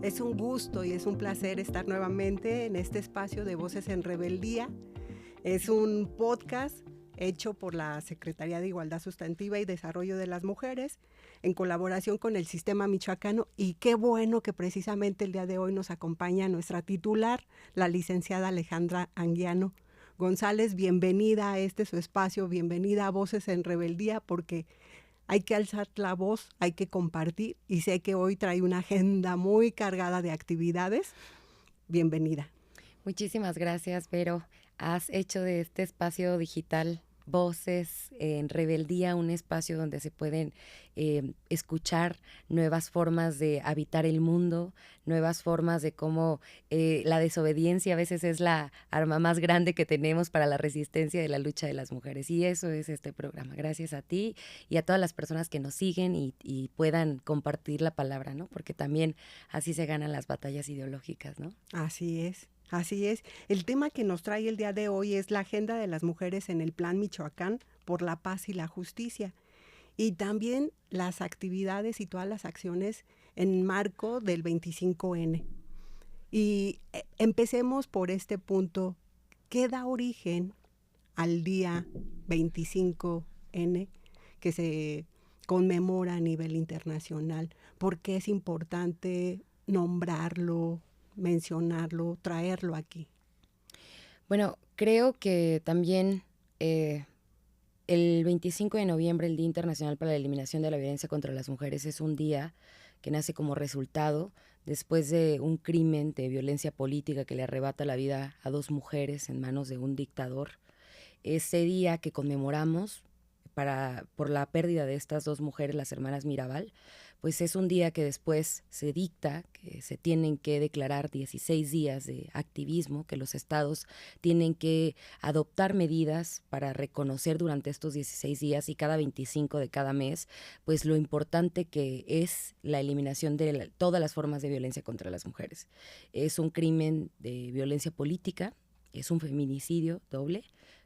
Es un gusto y es un placer estar nuevamente en este espacio de Voces en Rebeldía. Es un podcast hecho por la Secretaría de Igualdad Sustantiva y Desarrollo de las Mujeres en colaboración con el Sistema Michoacano, y qué bueno que precisamente el día de hoy nos acompaña nuestra titular, la licenciada Alejandra Anguiano González. Bienvenida a su espacio, bienvenida a Voces en Rebeldía, porque hay que alzar la voz, hay que compartir, y sé que hoy trae una agenda muy cargada de actividades. Bienvenida. Muchísimas gracias, Vero. Has hecho de este espacio digital Voces en Rebeldía un espacio donde se pueden escuchar nuevas formas de habitar el mundo, nuevas formas de cómo la desobediencia a veces es la arma más grande que tenemos para la resistencia de la lucha de las mujeres. Y eso es este programa. Gracias a ti y a todas las personas que nos siguen y puedan compartir la palabra, ¿no? Porque también así se ganan las batallas ideológicas, ¿no? Así es. Así es. El tema que nos trae el día de hoy es la agenda de las mujeres en el Plan Michoacán por la paz y la justicia, y también las actividades y todas las acciones en marco del 25N. Y empecemos por este punto. ¿Qué da origen al día 25N que se conmemora a nivel internacional? ¿Por qué es importante nombrarlo, mencionarlo, traerlo aquí? Bueno, creo que también el 25 de noviembre, el Día Internacional para la Eliminación de la Violencia contra las Mujeres, es un día que nace como resultado después de un crimen de violencia política que le arrebata la vida a 2 mujeres en manos de un dictador. Ese día que conmemoramos por la pérdida de estas 2 mujeres, las hermanas Mirabal, pues es un día que después se dicta que se tienen que declarar 16 días de activismo, que los estados tienen que adoptar medidas para reconocer durante estos 16 días y cada 25 de cada mes, pues lo importante que es la eliminación de todas las formas de violencia contra las mujeres. Es un crimen de violencia política, es un feminicidio doble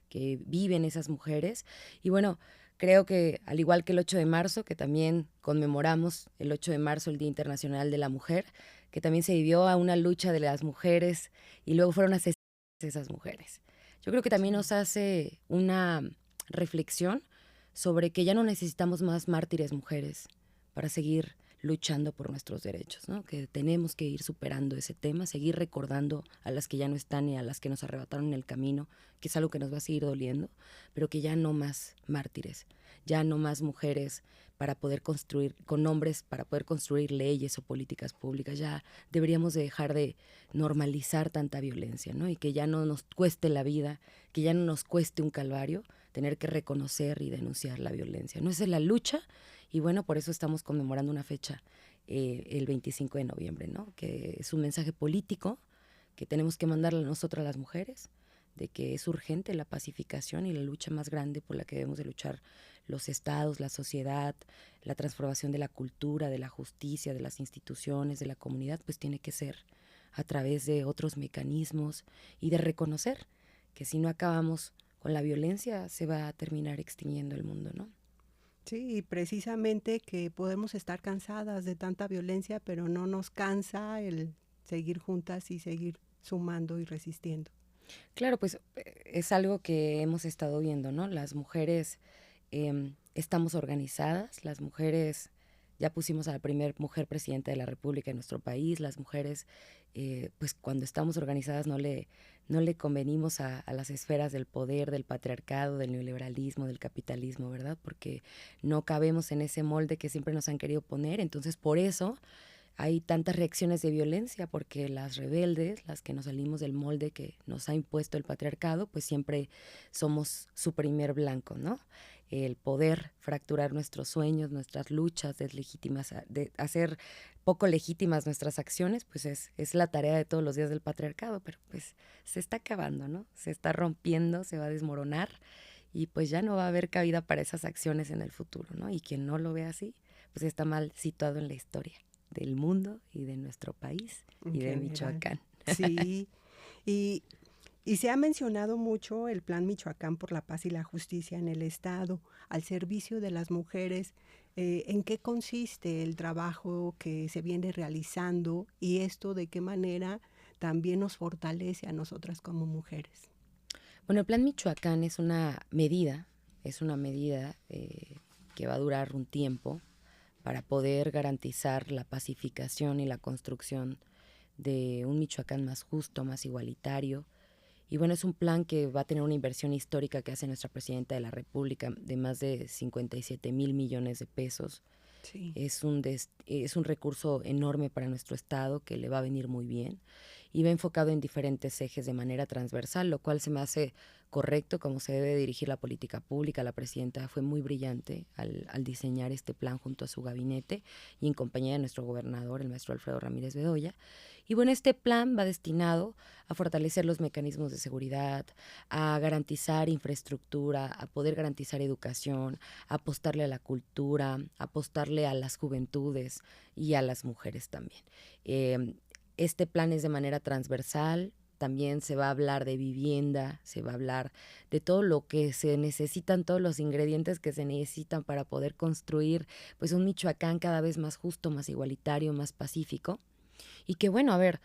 que viven esas mujeres. Y bueno, creo que al igual que el 8 de marzo, que también conmemoramos el 8 de marzo, el Día Internacional de la Mujer, que también se vivió a una lucha de las mujeres y luego fueron asesinadas esas mujeres. Yo creo que también nos hace una reflexión sobre que ya no necesitamos más mártires mujeres para seguir luchando por nuestros derechos, ¿no? Que tenemos que ir superando ese tema, seguir recordando a las que ya no están y a las que nos arrebataron en el camino, que es algo que nos va a seguir doliendo, pero que ya no más mártires, ya no más mujeres para poder construir, con hombres para poder construir leyes o políticas públicas. Ya deberíamos de dejar de normalizar tanta violencia, ¿no? Y que ya no nos cueste la vida, que ya no nos cueste un calvario tener que reconocer y denunciar la violencia, ¿no? Esa es la lucha. Y bueno, por eso estamos conmemorando una fecha, el 25 de noviembre, ¿no? Que es un mensaje político que tenemos que mandarle a nosotras las mujeres, de que es urgente la pacificación y la lucha más grande por la que debemos de luchar los estados, la sociedad, la transformación de la cultura, de la justicia, de las instituciones, de la comunidad, pues tiene que ser a través de otros mecanismos y de reconocer que si no acabamos con la violencia se va a terminar extinguiendo el mundo, ¿no? Sí, y precisamente que podemos estar cansadas de tanta violencia, pero no nos cansa el seguir juntas y seguir sumando y resistiendo. Claro, pues es algo que hemos estado viendo, ¿no? Las mujeres estamos organizadas, las mujeres, ya pusimos a la primera mujer presidenta de la República en nuestro país, las mujeres, pues cuando estamos organizadas no le convenimos a las esferas del poder, del patriarcado, del neoliberalismo, del capitalismo, ¿verdad? Porque no cabemos en ese molde que siempre nos han querido poner, entonces por eso hay tantas reacciones de violencia, porque las rebeldes, las que nos salimos del molde que nos ha impuesto el patriarcado, pues siempre somos su primer blanco, ¿no? El poder fracturar nuestros sueños, nuestras luchas, de hacer poco legítimas nuestras acciones, pues es la tarea de todos los días del patriarcado, pero pues se está acabando, ¿no? Se está rompiendo, se va a desmoronar y pues ya no va a haber cabida para esas acciones en el futuro, ¿no? Y quien no lo ve así, pues está mal situado en la historia del mundo y de nuestro país En y de general. Michoacán. Sí, y se ha mencionado mucho el Plan Michoacán por la Paz y la Justicia en el Estado, al servicio de las mujeres. ¿En qué consiste el trabajo que se viene realizando y esto de qué manera también nos fortalece a nosotras como mujeres? Bueno, el Plan Michoacán es una medida que va a durar un tiempo para poder garantizar la pacificación y la construcción de un Michoacán más justo, más igualitario. Y bueno, es un plan que va a tener una inversión histórica que hace nuestra presidenta de la República de más de 57,000 millones de pesos. Sí. Es un recurso enorme para nuestro estado que le va a venir muy bien y va enfocado en diferentes ejes de manera transversal, lo cual se me hace correcto como se debe dirigir la política pública. La presidenta fue muy brillante al diseñar este plan junto a su gabinete y en compañía de nuestro gobernador, el maestro Alfredo Ramírez Bedoya. Y bueno, este plan va destinado a fortalecer los mecanismos de seguridad, a garantizar infraestructura, a poder garantizar educación, a apostarle a la cultura, a apostarle a las juventudes y a las mujeres también. Este plan es de manera transversal. También se va a hablar de vivienda, se va a hablar de todo lo que se necesitan, todos los ingredientes que se necesitan para poder construir pues un Michoacán cada vez más justo, más igualitario, más pacífico. Y que bueno, a ver,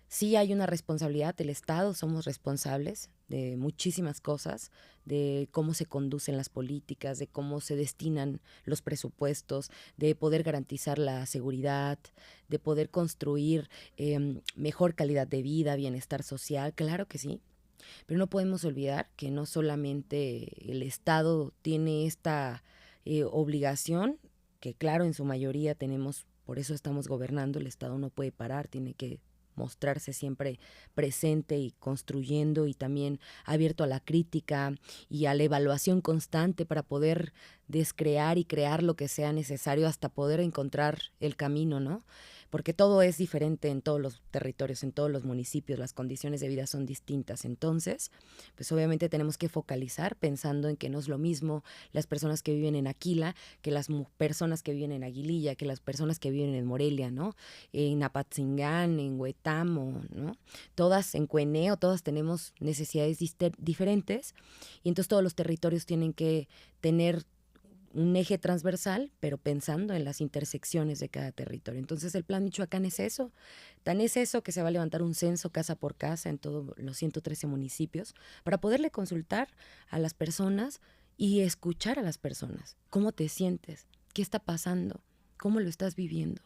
sí hay una responsabilidad del Estado, somos responsables de muchísimas cosas, de cómo se conducen las políticas, de cómo se destinan los presupuestos, de poder garantizar la seguridad, de poder construir mejor calidad de vida, bienestar social, claro que sí. Pero no podemos olvidar que no solamente el Estado tiene esta obligación, que claro, en su mayoría tenemos, por eso estamos gobernando, el Estado no puede parar, tiene que mostrarse siempre presente y construyendo y también abierto a la crítica y a la evaluación constante para poder descrear y crear lo que sea necesario hasta poder encontrar el camino, ¿no? Porque todo es diferente en todos los territorios, en todos los municipios, las condiciones de vida son distintas. Entonces, pues obviamente tenemos que focalizar pensando en que no es lo mismo las personas que viven en Aquila que las personas que viven en Aguililla, que las personas que viven en Morelia, ¿no? En Apatzingán, en Huetamo, ¿no? Todas en Cueneo, todas tenemos necesidades diferentes y entonces todos los territorios tienen que tener un eje transversal, pero pensando en las intersecciones de cada territorio. Entonces el Plan Michoacán es eso, tan es eso que se va a levantar un censo casa por casa en todos los 113 municipios para poderle consultar a las personas y escuchar a las personas. ¿Cómo te sientes? ¿Qué está pasando? ¿Cómo lo estás viviendo?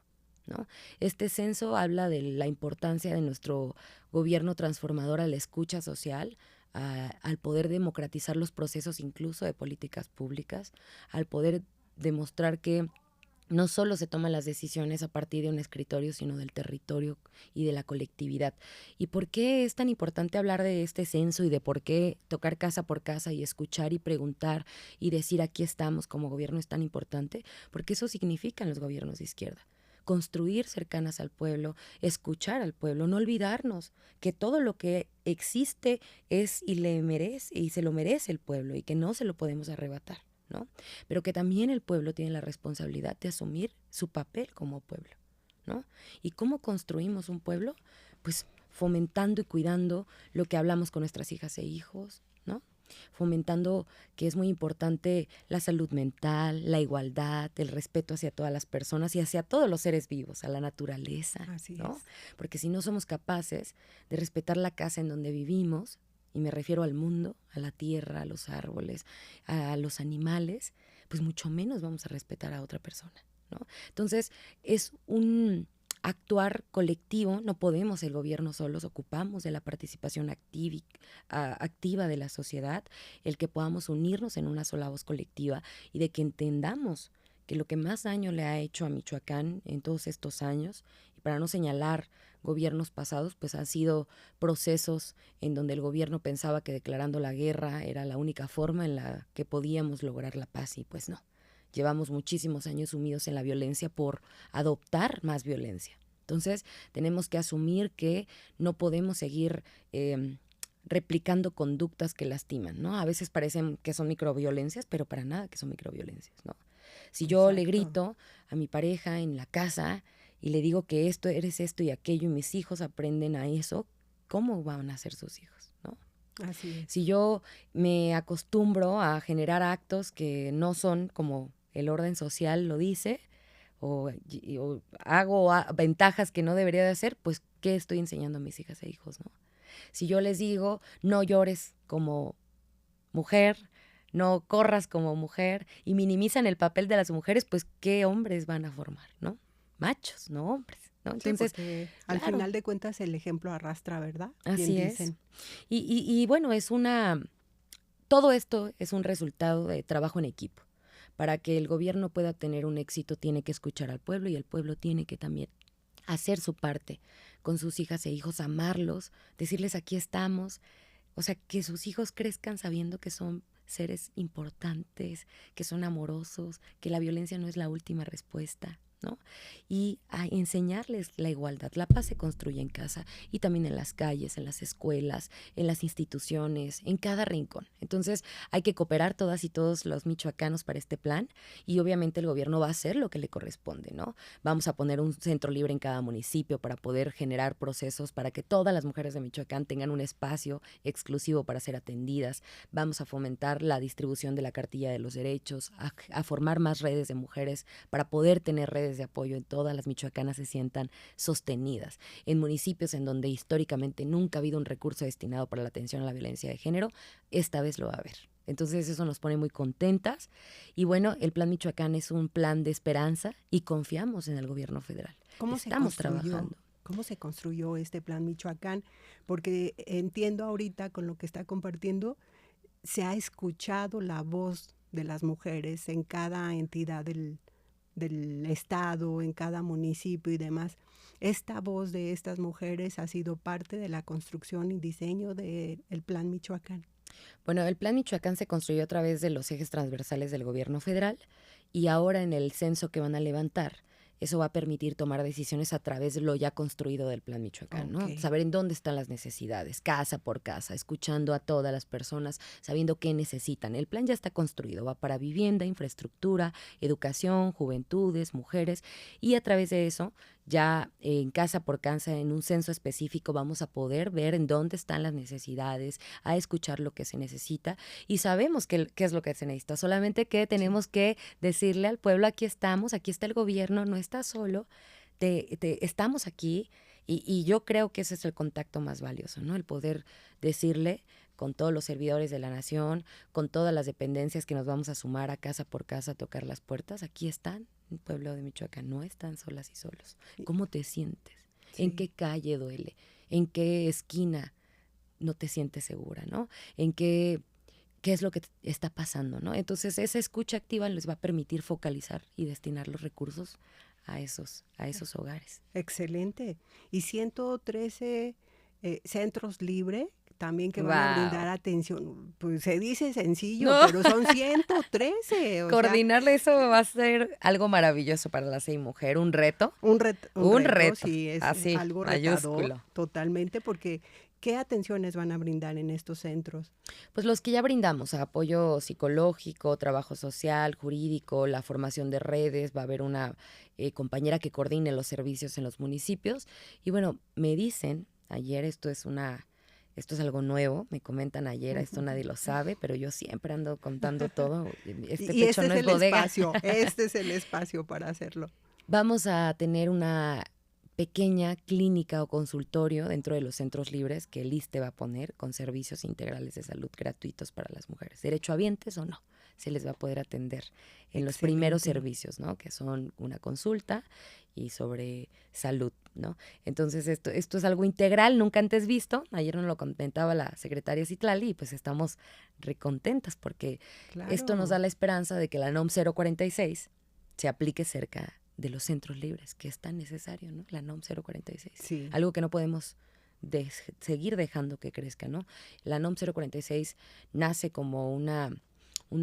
¿No? Este censo habla de la importancia de nuestro gobierno transformador a la escucha social, al poder democratizar los procesos incluso de políticas públicas, al poder demostrar que no solo se toman las decisiones a partir de un escritorio, sino del territorio y de la colectividad. ¿Y por qué es tan importante hablar de este censo y de por qué tocar casa por casa y escuchar y preguntar y decir aquí estamos como gobierno es tan importante? Porque eso significan los gobiernos de izquierda. Construir cercanas al pueblo, escuchar al pueblo, no olvidarnos que todo lo que existe es y le merece y se lo merece el pueblo y que no se lo podemos arrebatar, ¿no? Pero que también el pueblo tiene la responsabilidad de asumir su papel como pueblo, ¿no? ¿Y cómo construimos un pueblo? Pues fomentando y cuidando lo que hablamos con nuestras hijas e hijos, ¿no? Fomentando que es muy importante la salud mental, la igualdad, el respeto hacia todas las personas y hacia todos los seres vivos, a la naturaleza, Así ¿no? es. Porque si no somos capaces de respetar la casa en donde vivimos, y me refiero al mundo, a la tierra, a los árboles, a los animales, pues mucho menos vamos a respetar a otra persona, ¿no? Entonces, es un actuar colectivo, no podemos el gobierno solos, ocupamos de la participación activa de la sociedad, el que podamos unirnos en una sola voz colectiva y de que entendamos que lo que más daño le ha hecho a Michoacán en todos estos años, y para no señalar gobiernos pasados, pues han sido procesos en donde el gobierno pensaba que declarando la guerra era la única forma en la que podíamos lograr la paz y pues no. Llevamos muchísimos años sumidos en la violencia por adoptar más violencia. Entonces, tenemos que asumir que no podemos seguir replicando conductas que lastiman, ¿no? A veces parecen que son microviolencias, pero para nada que son microviolencias, ¿no? Si yo le Exacto. grito a mi pareja en la casa y le digo que esto, eres esto y aquello, y mis hijos aprenden a eso, ¿cómo van a ser sus hijos, no? Así es. Si yo me acostumbro a generar actos que no son como el orden social lo dice, o hago ventajas que no debería de hacer, pues ¿qué estoy enseñando a mis hijas e hijos, no? Si yo les digo, no llores como mujer, no corras como mujer, y minimizan el papel de las mujeres, pues ¿qué hombres van a formar, no? Machos, no hombres, ¿no? Entonces, sí, porque al final de cuentas el ejemplo arrastra, ¿verdad? Así es. Y bueno, todo esto es un resultado de trabajo en equipo. Para que el gobierno pueda tener un éxito, tiene que escuchar al pueblo, y el pueblo tiene que también hacer su parte con sus hijas e hijos, amarlos, decirles aquí estamos, o sea, que sus hijos crezcan sabiendo que son seres importantes, que son amorosos, que la violencia no es la última respuesta, ¿no? Y a enseñarles la igualdad. La paz se construye en casa y también en las calles, en las escuelas, en las instituciones, en cada rincón. Entonces hay que cooperar todas y todos los michoacanos para este plan, y obviamente el gobierno va a hacer lo que le corresponde, ¿no? Vamos a poner un centro libre en cada municipio para poder generar procesos para que todas las mujeres de Michoacán tengan un espacio exclusivo para ser atendidas. Vamos a fomentar la distribución de la cartilla de los derechos, a formar más redes de mujeres para poder tener redes de apoyo en todas las michoacanas se sientan sostenidas. En municipios en donde históricamente nunca ha habido un recurso destinado para la atención a la violencia de género, esta vez lo va a haber. Entonces eso nos pone muy contentas, y bueno, el Plan Michoacán es un plan de esperanza y confiamos en el gobierno federal. Estamos trabajando. ¿Cómo se construyó este Plan Michoacán? Porque entiendo ahorita con lo que está compartiendo, se ha escuchado la voz de las mujeres en cada entidad del estado, en cada municipio y demás. Esta voz de estas mujeres ha sido parte de la construcción y diseño del Plan Michoacán. Bueno, el Plan Michoacán se construyó a través de los ejes transversales del gobierno federal, y ahora en el censo que van a levantar, eso va a permitir tomar decisiones a través de lo ya construido del Plan Michoacán, Okay. ¿no? Saber en dónde están las necesidades, casa por casa, escuchando a todas las personas, sabiendo qué necesitan. El plan ya está construido, va para vivienda, infraestructura, educación, juventudes, mujeres, y a través de eso, ya en casa por casa, en un censo específico, vamos a poder ver en dónde están las necesidades, a escuchar lo que se necesita, y sabemos qué es lo que se necesita, solamente que tenemos que decirle al pueblo, aquí estamos, aquí está el gobierno, no estás solo, estamos aquí, y yo creo que ese es el contacto más valioso, ¿no? El poder decirle con todos los servidores de la nación, con todas las dependencias que nos vamos a sumar a casa por casa a tocar las puertas, aquí están, el pueblo de Michoacán, no están solas y solos. ¿Cómo te sientes? Sí. ¿En qué calle duele? ¿En qué esquina no te sientes segura, no? ¿En qué es lo que está pasando, no? Entonces esa escucha activa les va a permitir focalizar y destinar los recursos a esos hogares. Excelente. Y 113 centros libres también que van a brindar atención. Pues se dice sencillo, no, pero son 113. Coordinarle eso va a ser algo maravilloso para la SEI Mujer, un reto. Un reto, sí, es así, algo retador totalmente, porque ¿qué atenciones van a brindar en estos centros? Pues los que ya brindamos, apoyo psicológico, trabajo social, jurídico, la formación de redes, va a haber una compañera que coordine los servicios en los municipios. Y bueno, me dicen, ayer esto es algo nuevo, me comentan ayer, esto nadie lo sabe, pero yo siempre ando contando todo. Este es el espacio, este es el espacio para hacerlo. Vamos a tener una pequeña clínica o consultorio dentro de los centros libres que el ISSSTE va a poner, con servicios integrales de salud gratuitos para las mujeres, derechohabientes o no, se les va a poder atender en los primeros servicios, ¿no? Que son una consulta y sobre salud, ¿no? Entonces esto es algo integral, nunca antes visto. Ayer nos lo comentaba la secretaria Citlali, y pues estamos recontentas porque esto nos da la esperanza de que la NOM 046 se aplique cerca de los centros libres, que es tan necesario, ¿no? La NOM 046. Sí. Algo que no podemos seguir dejando que crezca, ¿no? La NOM 046 nace como un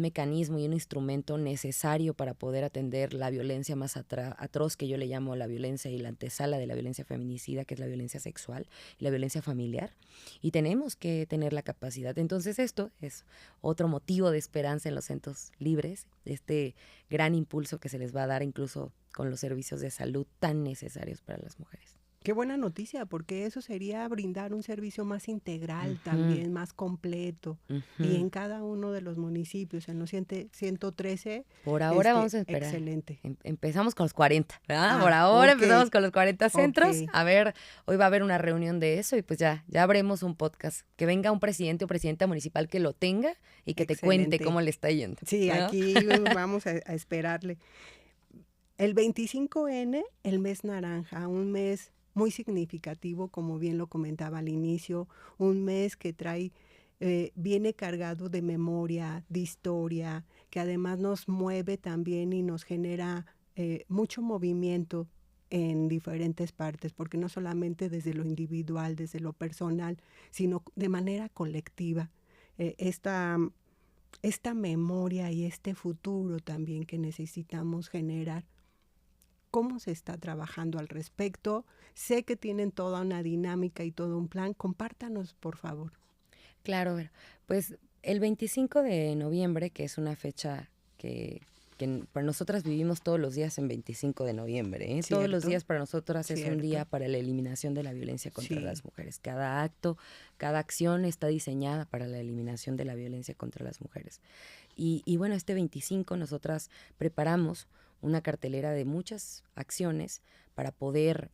mecanismo y un instrumento necesario para poder atender la violencia más atroz, que yo le llamo la violencia y la antesala de la violencia feminicida, que es la violencia sexual y la violencia familiar, y tenemos que tener la capacidad. Entonces esto es otro motivo de esperanza en los centros libres, este gran impulso que se les va a dar incluso con los servicios de salud tan necesarios para las mujeres. Qué buena noticia, porque eso sería brindar un servicio más integral Ujú, también, más completo. Y ujú. en cada uno de los municipios, en los 113, Por ahora vamos a esperar. excelente. Empezamos con los 40, ¿verdad? Por Ah, ahora ok, empezamos con los 40 ok, centros. A ver, hoy va a haber una reunión de eso y pues ya habremos un podcast. Que venga un presidente o presidenta municipal que lo tenga y que te cuente excelente. cómo le está yendo, Sí, ¿no? aquí vamos a esperarle. El 25N, el mes naranja, un mes muy significativo, como bien lo comentaba al inicio, un mes que trae, viene cargado de memoria, de historia, que además nos mueve también y nos genera mucho movimiento en diferentes partes, porque no solamente desde lo individual, desde lo personal, sino de manera colectiva. Esta memoria y este futuro también que necesitamos generar. ¿Cómo se está trabajando al respecto? Sé que tienen toda una dinámica y todo un plan. Compártanos, por favor. Claro, Vero. Pues el 25 de noviembre, que es una fecha que para nosotras vivimos todos los días en 25 de noviembre, ¿eh? Todos los Cierto, días para nosotras es un día cierto. para la eliminación de la violencia contra Sí, las mujeres. Cada acto, cada acción está diseñada para la eliminación de la violencia contra las mujeres. Y bueno, este 25 nosotras preparamos una cartelera de muchas acciones para poder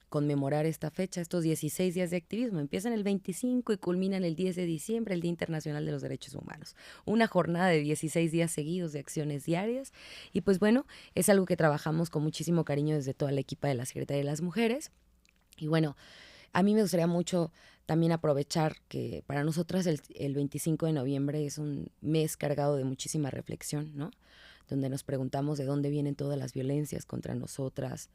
conmemorar esta fecha, estos 16 días de activismo. Empiezan el 25 y culminan el 10 de diciembre, el Día Internacional de los Derechos Humanos. Una jornada de 16 días seguidos de acciones diarias. Y pues bueno, es algo que trabajamos con muchísimo cariño desde toda la equipa de la Secretaría de las Mujeres. Y bueno, a mí me gustaría mucho también aprovechar que para nosotras el 25 de noviembre es un mes cargado de muchísima reflexión, ¿no? Donde nos preguntamos de dónde vienen todas las violencias contra nosotras,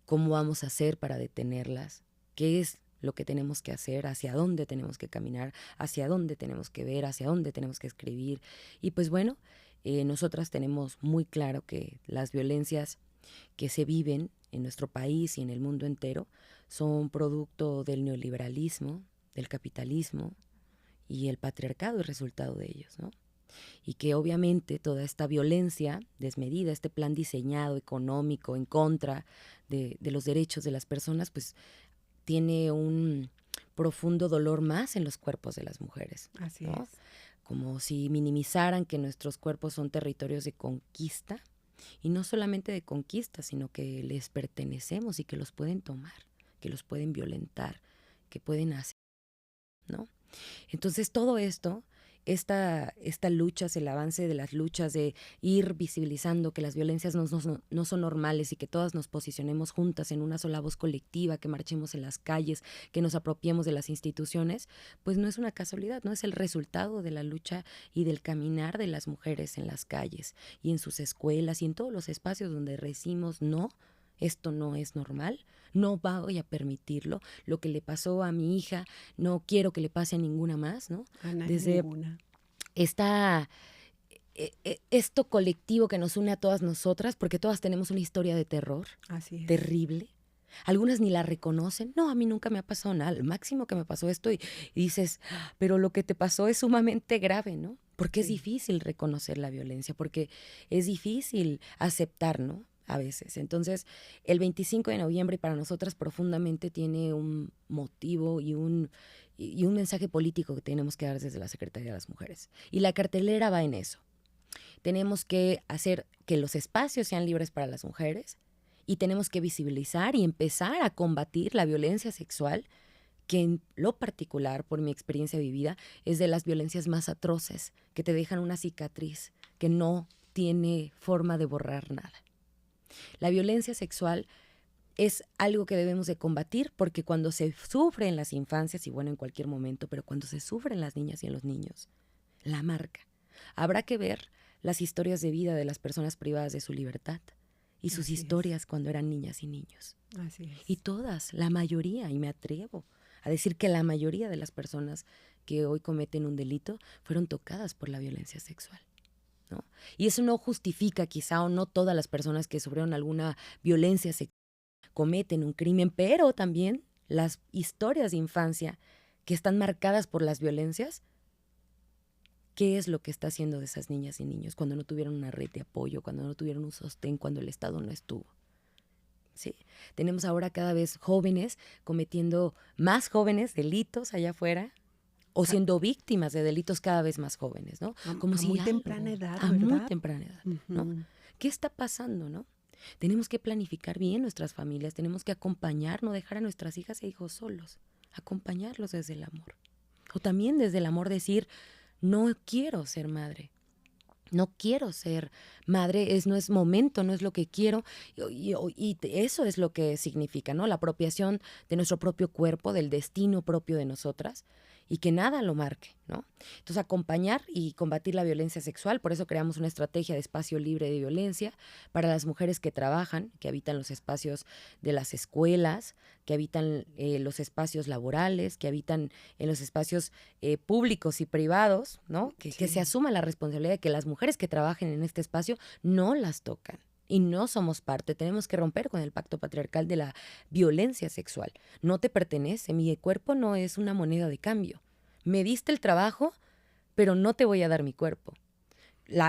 cómo vamos a hacer para detenerlas, qué es lo que tenemos que hacer, hacia dónde tenemos que caminar, hacia dónde tenemos que ver, hacia dónde tenemos que escribir. Y pues bueno, nosotras tenemos muy claro que las violencias que se viven en nuestro país y en el mundo entero son producto del neoliberalismo, del capitalismo y el patriarcado es resultado de ellos, ¿no? Y que obviamente toda esta violencia desmedida, este plan diseñado económico en contra de los derechos de las personas, pues tiene un profundo dolor más en los cuerpos de las mujeres, así ¿no? es. Como si minimizaran que nuestros cuerpos son territorios de conquista, y no solamente de conquista, sino que les pertenecemos y que los pueden tomar, que los pueden violentar, que pueden hacer, ¿no? Entonces todo esto, esta lucha, es el avance de las luchas, de ir visibilizando que las violencias no son normales y que todas nos posicionemos juntas en una sola voz colectiva, que marchemos en las calles, que nos apropiemos de las instituciones, pues no es una casualidad, no es el resultado de la lucha y del caminar de las mujeres en las calles y en sus escuelas y en todos los espacios donde decimos no. Esto no es normal, no voy a permitirlo. Lo que le pasó a mi hija, no quiero que le pase a ninguna más, ¿no? Ana, Desde ninguna. esta, esto colectivo que nos une a todas nosotras, porque todas tenemos una historia de terror Así es. terrible. Algunas ni la reconocen. No, a mí nunca me ha pasado nada. Al máximo que me pasó esto y dices, pero lo que te pasó es sumamente grave, ¿no? Porque es Sí, difícil reconocer la violencia, porque es difícil aceptar, ¿no? A veces. Entonces, el 25 de noviembre para nosotras profundamente tiene un motivo y un mensaje político que tenemos que dar desde la Secretaría de las Mujeres. Y la cartelera va en eso. Tenemos que hacer que los espacios sean libres para las mujeres y tenemos que visibilizar y empezar a combatir la violencia sexual, que en lo particular, por mi experiencia vivida, es de las violencias más atroces, que te dejan una cicatriz que no tiene forma de borrar nada. La violencia sexual es algo que debemos de combatir porque cuando se sufre en las infancias, y bueno, en cualquier momento, pero cuando se sufre en las niñas y en los niños, la marca. Habrá que ver las historias de vida de las personas privadas de su libertad y sus así es. historias cuando eran niñas y niños. Así Y es. todas, la mayoría, y me atrevo a decir que la mayoría de las personas que hoy cometen un delito fueron tocadas por la violencia sexual, ¿no? Y eso no justifica quizá o no todas las personas que sufrieron alguna violencia sexual cometen un crimen, pero también las historias de infancia que están marcadas por las violencias. ¿Qué es lo que está haciendo de esas niñas y niños cuando no tuvieron una red de apoyo, cuando no tuvieron un sostén, cuando el Estado no estuvo? ¿sí? Tenemos ahora cada vez jóvenes cometiendo más jóvenes delitos allá afuera o siendo víctimas de delitos cada vez más jóvenes, ¿no? Como A si muy algo, temprana edad, a muy ¿verdad? temprana edad, ¿no? Ujú. ¿Qué está pasando, no? Tenemos que planificar bien nuestras familias, tenemos que acompañar, no dejar a nuestras hijas e hijos solos, acompañarlos desde el amor. O también desde el amor decir, no quiero ser madre. No quiero ser madre, no es momento, no es lo que quiero. Y eso es lo que significa, ¿no? La apropiación de nuestro propio cuerpo, del destino propio de nosotras, y que nada lo marque, ¿no? Entonces, acompañar y combatir la violencia sexual, por eso creamos una estrategia de espacio libre de violencia para las mujeres que trabajan, que habitan los espacios de las escuelas, que habitan los espacios laborales, que habitan en los espacios públicos y privados, ¿no? Que se asuma la responsabilidad de que las mujeres que trabajen en este espacio no las tocan. Y no somos parte, tenemos que romper con el pacto patriarcal de la violencia sexual. No te pertenece, mi cuerpo no es una moneda de cambio. Me diste el trabajo, pero no te voy a dar mi cuerpo.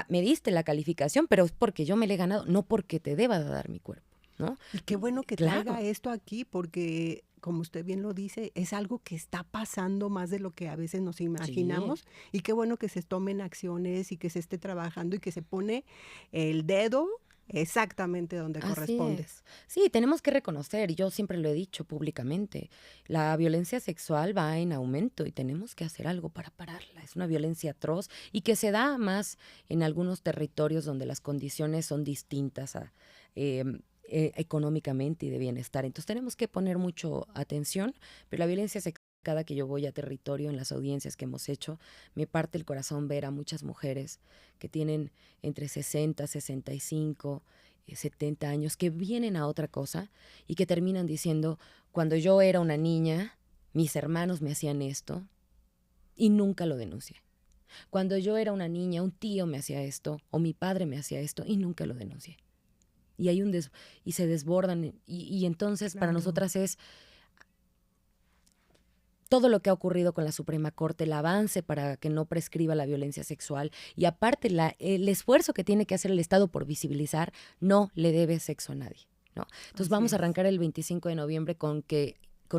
Me diste la calificación, pero es porque yo me la he ganado, no porque te deba de dar mi cuerpo, ¿no? Y qué bueno que Claro. traiga esto aquí, porque como usted bien lo dice, es algo que está pasando más de lo que a veces nos imaginamos. Y qué bueno que se tomen acciones y que se esté trabajando y que se pone el dedo exactamente donde Así corresponde. es. Sí, tenemos que reconocer, y yo siempre lo he dicho públicamente, la violencia sexual va en aumento y tenemos que hacer algo para pararla. Es una violencia atroz y que se da más en algunos territorios donde las condiciones son distintas económicamente y de bienestar. Entonces tenemos que poner mucho atención, pero la violencia sexual, cada que yo voy a territorio en las audiencias que hemos hecho, me parte el corazón ver a muchas mujeres que tienen entre 60, 65, 70 años, que vienen a otra cosa y que terminan diciendo, cuando yo era una niña, mis hermanos me hacían esto y nunca lo denuncié. Cuando yo era una niña, un tío me hacía esto o mi padre me hacía esto y nunca lo denuncié. Y hay y se desbordan y entonces para Claro. nosotras es todo lo que ha ocurrido con la Suprema Corte, el avance para que no prescriba la violencia sexual y aparte el esfuerzo que tiene que hacer el Estado por visibilizar, no le debe sexo a nadie, ¿no? Entonces Así vamos a es. arrancar el 25 de noviembre con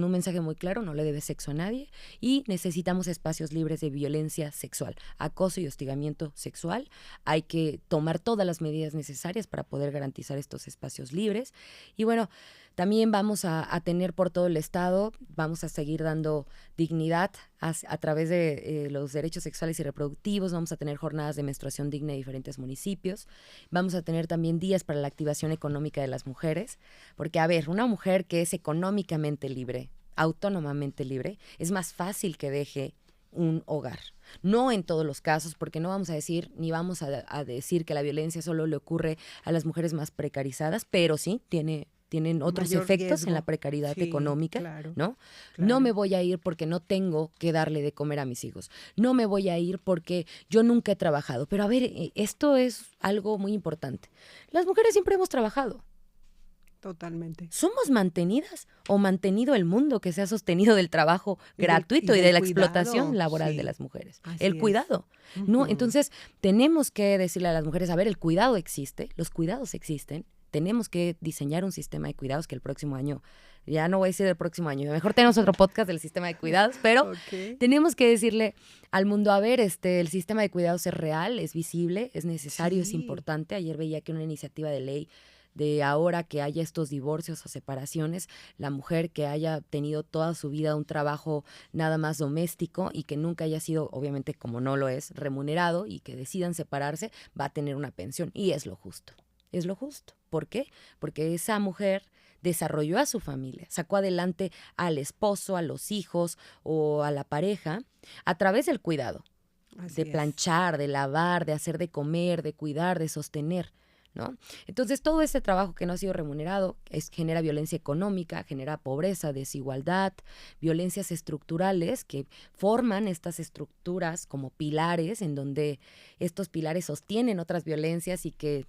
un mensaje muy claro, no le debe sexo a nadie y necesitamos espacios libres de violencia sexual, acoso y hostigamiento sexual. Hay que tomar todas las medidas necesarias para poder garantizar estos espacios libres. Y bueno, también vamos a tener por todo el estado, vamos a seguir dando dignidad a través de los derechos sexuales y reproductivos, vamos a tener jornadas de menstruación digna en diferentes municipios, vamos a tener también días para la activación económica de las mujeres, porque a ver, una mujer que es económicamente libre, autónomamente libre, es más fácil que deje un hogar. No en todos los casos, porque no vamos a decir, ni vamos a decir que la violencia solo le ocurre a las mujeres más precarizadas, pero sí tienen otros Mayor efectos en la riesgo. precariedad Sí, económica, claro, ¿no? claro. No me voy a ir porque no tengo que darle de comer a mis hijos. No me voy a ir porque yo nunca he trabajado. Pero a ver, esto es algo muy importante. Las mujeres siempre hemos trabajado. Totalmente. ¿Somos mantenidas o mantenido el mundo que se ha sostenido del trabajo gratuito y del de la cuidado, explotación laboral sí, de las mujeres? así El es. cuidado, ¿no? Ujú. Entonces, tenemos que decirle a las mujeres, a ver, el cuidado existe, los cuidados existen, tenemos que diseñar un sistema de cuidados que el próximo año, ya no voy a decir el próximo año, mejor tenemos otro podcast del sistema de cuidados, pero Ok. tenemos que decirle al mundo, a ver, el sistema de cuidados es real, es visible, es necesario, es Sí. importante. Ayer veía que una iniciativa de ley de ahora que haya estos divorcios o separaciones, la mujer que haya tenido toda su vida un trabajo nada más doméstico y que nunca haya sido, obviamente como no lo es, remunerado y que decidan separarse, va a tener una pensión y es lo justo. Es lo justo. ¿Por qué? Porque esa mujer desarrolló a su familia, sacó adelante al esposo, a los hijos o a la pareja a través del cuidado, Así de es. planchar, de lavar, de hacer de comer, de cuidar, de sostener, ¿no? Entonces, todo ese trabajo que no ha sido remunerado genera violencia económica, genera pobreza, desigualdad, violencias estructurales que forman estas estructuras como pilares en donde estos pilares sostienen otras violencias y que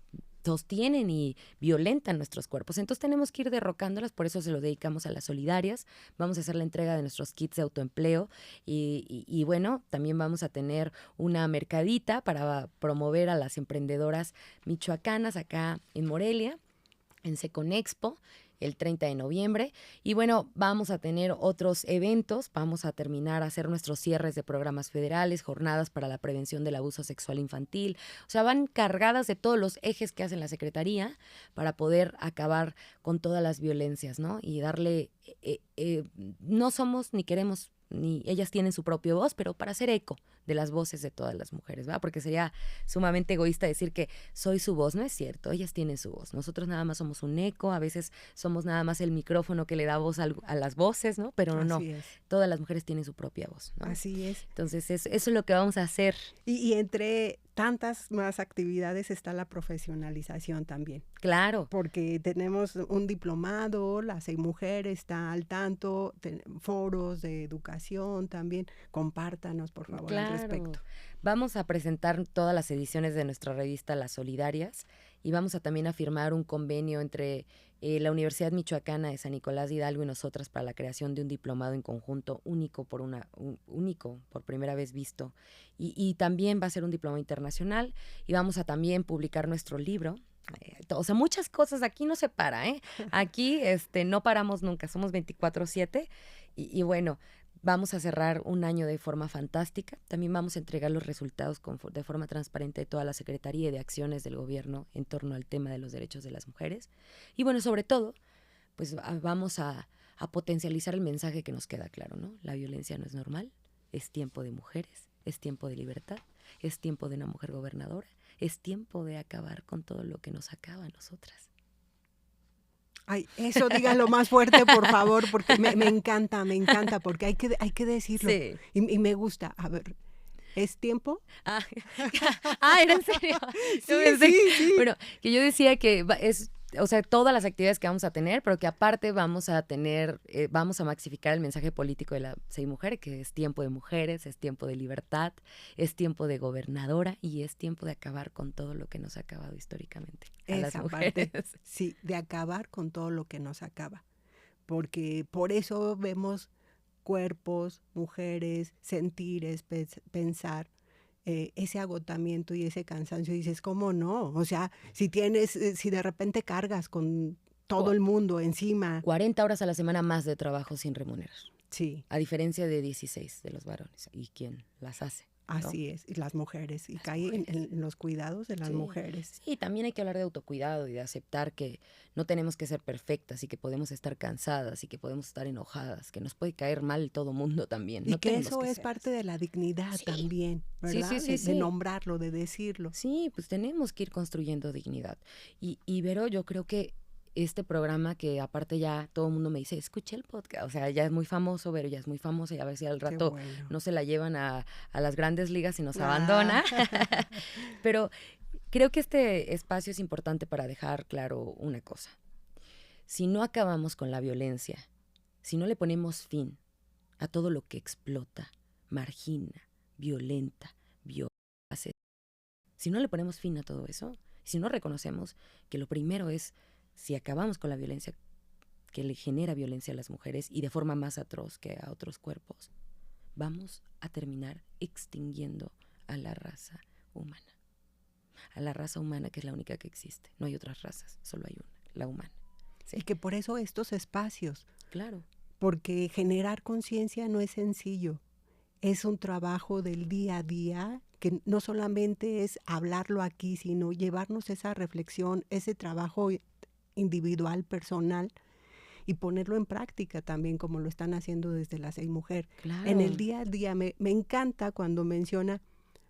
sostienen y violentan nuestros cuerpos. Entonces tenemos que ir derrocándolas, por eso se lo dedicamos a las solidarias. Vamos a hacer la entrega de nuestros kits de autoempleo y bueno, también vamos a tener una mercadita para promover a las emprendedoras michoacanas acá en Morelia, en Seconexpo. el 30 de noviembre. Y bueno, vamos a tener otros eventos, vamos a terminar a hacer nuestros cierres de programas federales, jornadas para la prevención del abuso sexual infantil. O sea, van cargadas de todos los ejes que hace la Secretaría para poder acabar con todas las violencias, ¿no? Y darle, no somos ni queremos, ni ellas tienen su propia voz, pero para hacer eco de las voces de todas las mujeres, ¿verdad? Porque sería sumamente egoísta decir que soy su voz, no es cierto, ellas tienen su voz, nosotros nada más somos un eco, a veces somos nada más el micrófono que le da voz a las voces, ¿no? Pero no, todas las mujeres tienen su propia voz, ¿no? Así es. Entonces eso es lo que vamos a hacer. Y entre tantas más actividades está la profesionalización también. Claro. Porque tenemos un diplomado, la SEIMujer está al tanto, foros de educación también. Compártanos, por favor, al respecto. Vamos a presentar todas las ediciones de nuestra revista Las Solidarias y vamos a también a firmar un convenio entre la Universidad Michoacana de San Nicolás de Hidalgo y nosotras para la creación de un diplomado en conjunto único por primera vez visto. Y también va a ser un diplomado internacional y vamos a también publicar nuestro libro. O sea, muchas cosas, aquí no se para, ¿eh? Aquí no paramos nunca, somos 24/7 y bueno, vamos a cerrar un año de forma fantástica. También vamos a entregar los resultados de forma transparente de toda la Secretaría y de acciones del gobierno en torno al tema de los derechos de las mujeres. Y bueno, sobre todo, pues vamos a potencializar el mensaje que nos queda claro, ¿no? La violencia no es normal, es tiempo de mujeres, es tiempo de libertad, es tiempo de una mujer gobernadora, es tiempo de acabar con todo lo que nos acaba a nosotras. Ay, eso dígalo más fuerte, por favor, porque me encanta, porque hay que decirlo. Sí. Y me gusta. A ver, ¿es tiempo? ¿Era en serio? Sí. Bueno, que yo decía que es... O sea, todas las actividades que vamos a tener, pero que aparte vamos a tener, vamos a maxificar el mensaje político de la SEIMujer, que es tiempo de mujeres, es tiempo de libertad, es tiempo de gobernadora y es tiempo de acabar con todo lo que nos ha acabado históricamente a las mujeres. Parte, sí, de acabar con todo lo que nos acaba. Porque por eso vemos cuerpos, mujeres, sentires, pensar, ese agotamiento y ese cansancio, y dices, ¿cómo no? O sea, si de repente cargas con todo el mundo encima. 40 horas a la semana más de trabajo sin remunerar. Sí. A diferencia de 16 de los varones. ¿Y quién las hace? ¿no? Así es, y las mujeres, y cae en los cuidados de las mujeres. Sí, también hay que hablar de autocuidado y de aceptar que no tenemos que ser perfectas y que podemos estar cansadas y que podemos estar enojadas, que nos puede caer mal todo mundo también. Y que eso es parte de la dignidad también, ¿verdad? Sí. De nombrarlo, de decirlo. Sí, pues tenemos que ir construyendo dignidad. Y Vero, yo creo que este programa que aparte ya todo el mundo me dice, escuché el podcast, o sea, ya es muy famoso, pero ya es muy famoso y a ver si al rato no se la llevan a las grandes ligas y nos abandona. Pero creo que este espacio es importante para dejar claro una cosa. Si no acabamos con la violencia, si no le ponemos fin a todo lo que explota, margina, violenta, viola, si no le ponemos fin a todo eso, si no reconocemos que lo primero es, si acabamos con la violencia que le genera violencia a las mujeres y de forma más atroz que a otros cuerpos, vamos a terminar extinguiendo a la raza humana. A la raza humana, que es la única que existe. No hay otras razas, solo hay una, la humana. Sí. Y que por eso estos espacios. Claro. Porque generar conciencia no es sencillo. Es un trabajo del día a día, que no solamente es hablarlo aquí, sino llevarnos esa reflexión, ese trabajo individual, personal, y ponerlo en práctica también, como lo están haciendo desde la SEIMujer. Claro. En el día a día me encanta cuando menciona,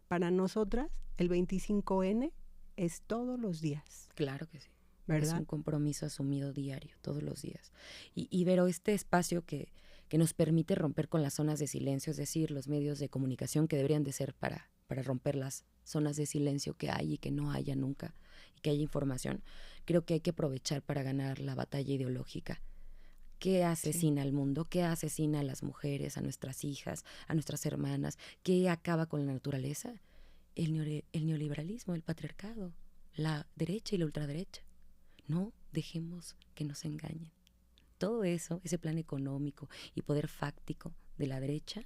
para nosotras el 25N es todos los días. Claro que sí. ¿Verdad? Es un compromiso asumido diario, todos los días. Y Vero, este espacio que nos permite romper con las zonas de silencio, es decir, los medios de comunicación que deberían de ser para romper las zonas de silencio que hay y que no haya nunca, y que haya información, creo que hay que aprovechar para ganar la batalla ideológica. ¿Qué asesina al mundo? ¿Qué asesina a las mujeres, a nuestras hijas, a nuestras hermanas? ¿Qué acaba con la naturaleza? El neoliberalismo, el patriarcado, la derecha y la ultraderecha. No dejemos que nos engañen. Todo eso, ese plan económico y poder fáctico de la derecha,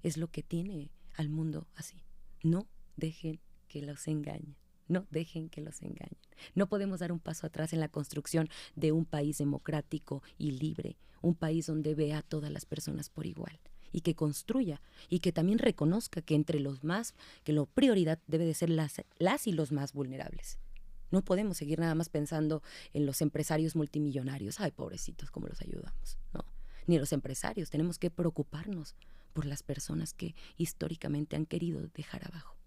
es lo que tiene al mundo así. No dejen que los engañen. No dejen que los engañen. No podemos dar un paso atrás en la construcción de un país democrático y libre, un país donde vea a todas las personas por igual y que construya y que también reconozca que entre los más, que la prioridad debe de ser las y los más vulnerables. No podemos seguir nada más pensando en los empresarios multimillonarios. Ay, pobrecitos, ¿cómo los ayudamos? No, ni los empresarios. Tenemos que preocuparnos por las personas que históricamente han querido dejar abajo.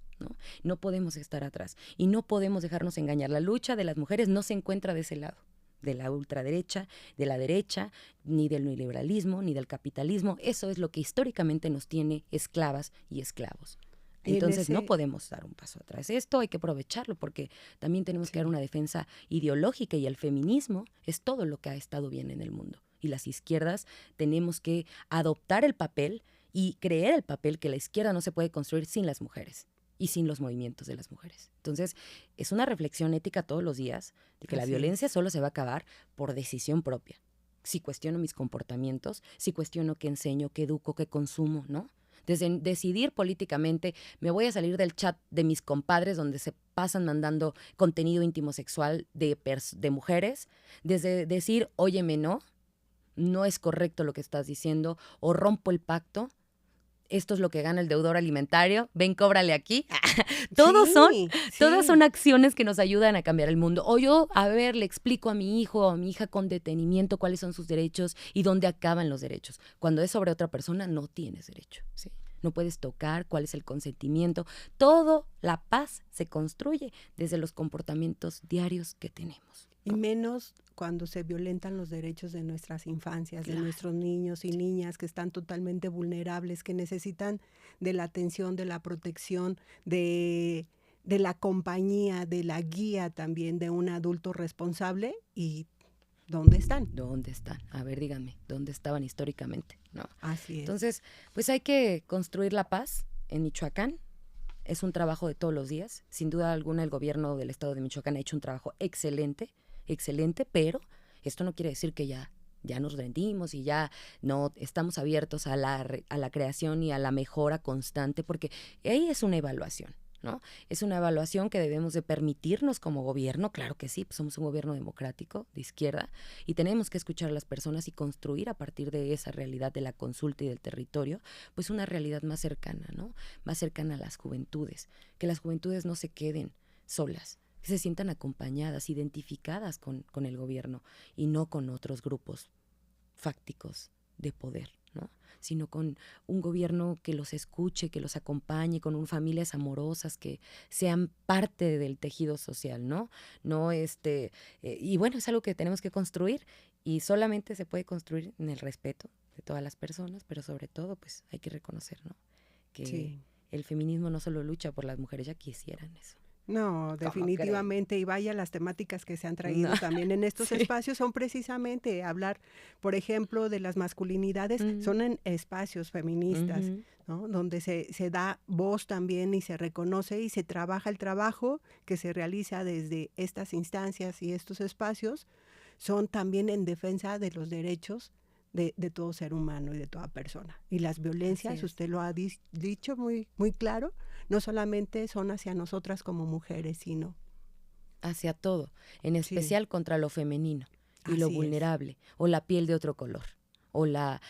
No podemos estar atrás y no podemos dejarnos engañar. La lucha de las mujeres no se encuentra de ese lado, de la ultraderecha, de la derecha, ni del neoliberalismo, ni del capitalismo. Eso es lo que históricamente nos tiene esclavas y esclavos. Entonces no podemos dar un paso atrás. Esto hay que aprovecharlo porque también tenemos que dar una defensa ideológica y el feminismo es todo lo que ha estado bien en el mundo. Y las izquierdas tenemos que adoptar el papel y creer el papel que la izquierda no se puede construir sin las mujeres y sin los movimientos de las mujeres. Entonces, es una reflexión ética todos los días de que la violencia solo se va a acabar por decisión propia. Si cuestiono mis comportamientos, si cuestiono qué enseño, qué educo, qué consumo, ¿no? Desde decidir políticamente, me voy a salir del chat de mis compadres donde se pasan mandando contenido íntimo sexual de mujeres, desde decir, óyeme, no es correcto lo que estás diciendo, o rompo el pacto. Esto es lo que gana el deudor alimentario, ven, cóbrale aquí. Todas son acciones que nos ayudan a cambiar el mundo. O yo, le explico a mi hijo o a mi hija con detenimiento cuáles son sus derechos y dónde acaban los derechos. Cuando es sobre otra persona, no tienes derecho. ¿Sí? No puedes tocar cuál es el consentimiento. La paz se construye desde los comportamientos diarios que tenemos. Y menos cuando se violentan los derechos de nuestras infancias, de nuestros niños y niñas que están totalmente vulnerables, que necesitan de la atención, de la protección, de la compañía, de la guía también de un adulto responsable. ¿Y dónde están? ¿Dónde están? A ver, díganme, ¿dónde estaban históricamente? No. Así es. Entonces, pues hay que construir la paz en Michoacán. Es un trabajo de todos los días. Sin duda alguna, el gobierno del estado de Michoacán ha hecho un trabajo excelente, pero esto no quiere decir que ya nos rendimos y ya no estamos abiertos a la creación y a la mejora constante, porque ahí es una evaluación, ¿no? Es una evaluación que debemos de permitirnos como gobierno, claro que sí, pues somos un gobierno democrático de izquierda y tenemos que escuchar a las personas y construir a partir de esa realidad de la consulta y del territorio, pues una realidad más cercana, ¿no? Más cercana a las juventudes, que las juventudes no se queden solas, que se sientan acompañadas, identificadas con el gobierno y no con otros grupos fácticos de poder, ¿no? Sino con un gobierno que los escuche, que los acompañe, con familias amorosas que sean parte del tejido social, ¿no? Y bueno, es algo que tenemos que construir y solamente se puede construir en el respeto de todas las personas, pero sobre todo, pues hay que reconocer, ¿no? Que el feminismo no solo lucha por las mujeres, ya quisieran eso. No, definitivamente, y vaya, las temáticas que se han traído también en estos espacios son precisamente hablar, por ejemplo, de las masculinidades, son en espacios feministas, ¿no? Donde se da voz también y se reconoce y se trabaja el trabajo que se realiza desde estas instancias y estos espacios, son también en defensa de los derechos de todo ser humano y de toda persona. Y las violencias, usted lo ha dicho muy, muy claro, no solamente son hacia nosotras como mujeres, sino hacia todo, en especial contra lo femenino y lo vulnerable, o la piel de otro color, o la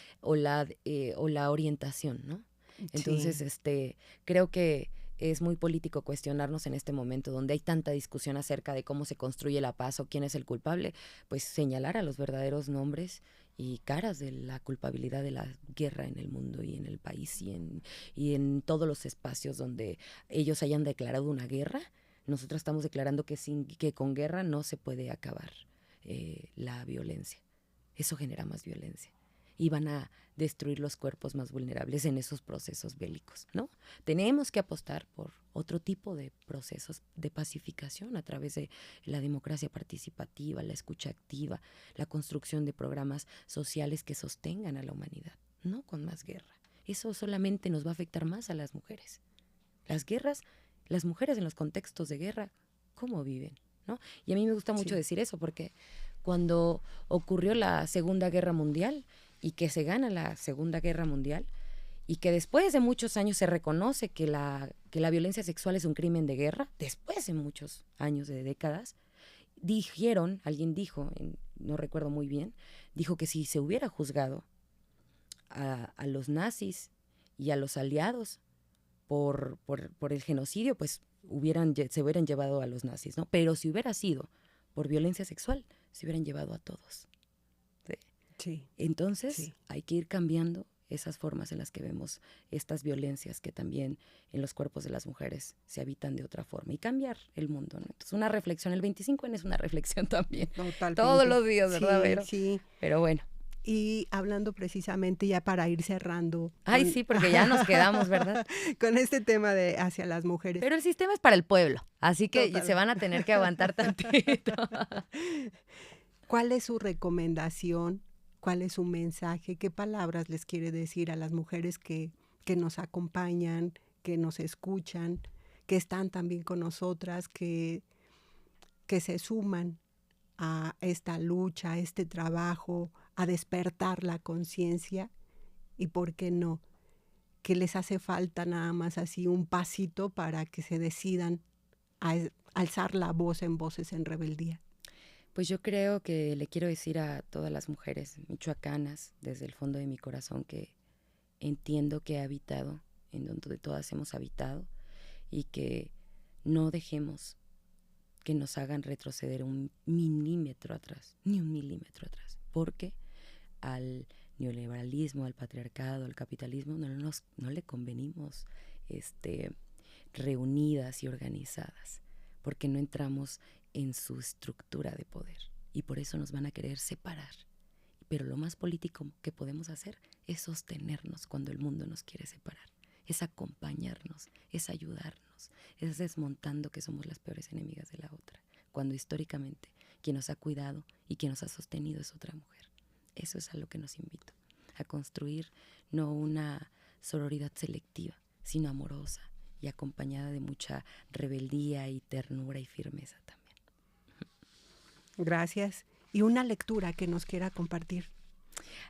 orientación, ¿no? Entonces, creo que es muy político cuestionarnos en este momento donde hay tanta discusión acerca de cómo se construye la paz o quién es el culpable, pues señalar a los verdaderos nombres y caras de la culpabilidad de la guerra en el mundo y en el país y en todos los espacios donde ellos hayan declarado una guerra. Nosotros estamos declarando que con guerra no se puede acabar la violencia. Eso genera más violencia. Y van a destruir los cuerpos más vulnerables en esos procesos bélicos, ¿no? Tenemos que apostar por otro tipo de procesos de pacificación a través de la democracia participativa, la escucha activa, la construcción de programas sociales que sostengan a la humanidad, no con más guerra. Eso solamente nos va a afectar más a las mujeres. Las guerras, las mujeres en los contextos de guerra, ¿cómo viven? ¿No? Y a mí me gusta mucho decir eso porque cuando ocurrió la Segunda Guerra Mundial y que se gana la Segunda Guerra Mundial y que después de muchos años se reconoce que la violencia sexual es un crimen de guerra, después de muchos años, de décadas, alguien dijo, no recuerdo muy bien, dijo que si se hubiera juzgado a los nazis y a los aliados por el genocidio, pues se hubieran llevado a los nazis, ¿no? Pero si hubiera sido por violencia sexual, se hubieran llevado a todos. ¿Sí? Sí. Entonces, sí. Hay que ir cambiando esas formas en las que vemos estas violencias que también en los cuerpos de las mujeres se habitan de otra forma y cambiar el mundo, ¿no? Entonces, una reflexión, el 25N es una reflexión también. Totalmente. Todos los días, ¿verdad, Sí, Vero? sí. Pero bueno. Y hablando precisamente ya para ir cerrando. Ay, sí, porque ya nos quedamos, ¿verdad? Con este tema de hacia las mujeres. Pero el sistema es para el pueblo, así que Total. se van a tener que aguantar tantito. ¿Cuál es su recomendación? ¿Cuál es su mensaje? ¿Qué palabras les quiere decir a las mujeres que nos acompañan, que nos escuchan, que están también con nosotras, que se suman a esta lucha, a este trabajo, a despertar la conciencia? Y por qué no, que les hace falta nada más así un pasito para que se decidan a alzar la voz en Voces en Rebeldía. Pues yo creo que le quiero decir a todas las mujeres michoacanas, desde el fondo de mi corazón, que entiendo que he habitado en donde todas hemos habitado y que no dejemos que nos hagan retroceder un milímetro atrás, ni un milímetro atrás, porque al neoliberalismo, al patriarcado, al capitalismo no le convenimos reunidas y organizadas, porque no entramos en su estructura de poder y por eso nos van a querer separar. Pero lo más político que podemos hacer es sostenernos cuando el mundo nos quiere separar, es acompañarnos, es ayudarnos, es desmontando que somos las peores enemigas de la otra, cuando históricamente quien nos ha cuidado y quien nos ha sostenido es otra mujer. Eso es a lo que nos invito, a construir no una sororidad selectiva, sino amorosa y acompañada de mucha rebeldía y ternura y firmeza también. Gracias. Y una lectura que nos quiera compartir.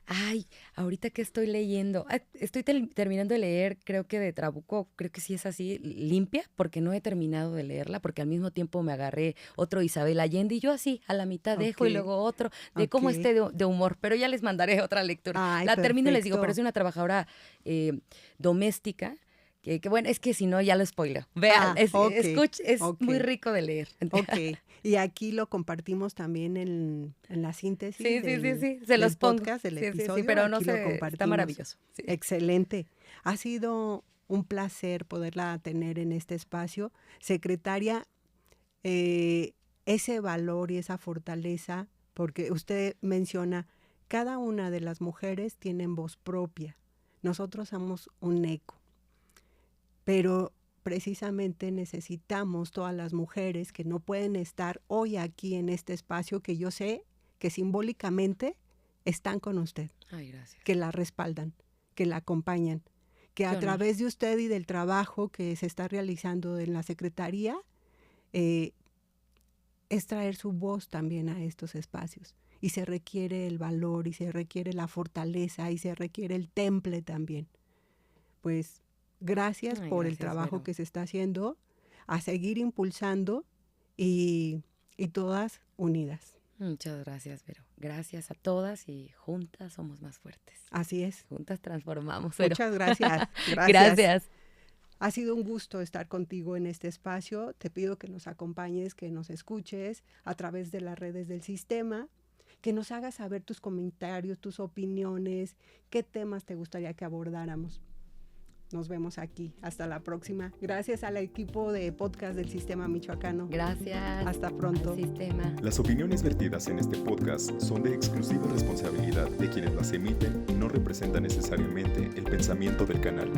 Ay, ahorita que estoy leyendo, estoy terminando de leer, creo que de Trabuco, creo que sí es así, Limpia, porque no he terminado de leerla, porque al mismo tiempo me agarré otro Isabel Allende y yo así, a la mitad dejo y luego otro, de cómo esté de humor, pero ya les mandaré otra lectura. Ay, la termino y les digo, perfecto. pero es una trabajadora doméstica, que bueno, es que si no, ya lo spoileo. Vean, es muy rico de leer. Ok, y aquí lo compartimos también en la síntesis sí, se los pongo. Podcast, del episodio. Sí, pero no aquí sé, está maravilloso. Sí. Excelente. Ha sido un placer poderla tener en este espacio. Secretaria, ese valor y esa fortaleza, porque usted menciona, cada una de las mujeres tienen voz propia. Nosotros somos un eco. Pero precisamente necesitamos todas las mujeres que no pueden estar hoy aquí en este espacio, que yo sé que simbólicamente están con usted. Ay, gracias. Que la respaldan, que la acompañan, que a través de usted y del trabajo que se está realizando en la Secretaría, es traer su voz también a estos espacios. Y se requiere el valor, y se requiere la fortaleza, y se requiere el temple también. Pues gracias por el trabajo, Vero, que se está haciendo, a seguir impulsando y todas unidas. Muchas gracias, Vero. Gracias a todas y juntas somos más fuertes. Así es. Juntas transformamos, Vero. Muchas gracias. Gracias. Ha sido un gusto estar contigo en este espacio. Te pido que nos acompañes, que nos escuches a través de las redes del sistema, que nos hagas saber tus comentarios, tus opiniones, qué temas te gustaría que abordáramos. Nos vemos aquí. Hasta la próxima. Gracias al equipo de podcast del Sistema Michoacano. Gracias. Hasta pronto. Al sistema. Las opiniones vertidas en este podcast son de exclusiva responsabilidad de quienes las emiten y no representan necesariamente el pensamiento del canal.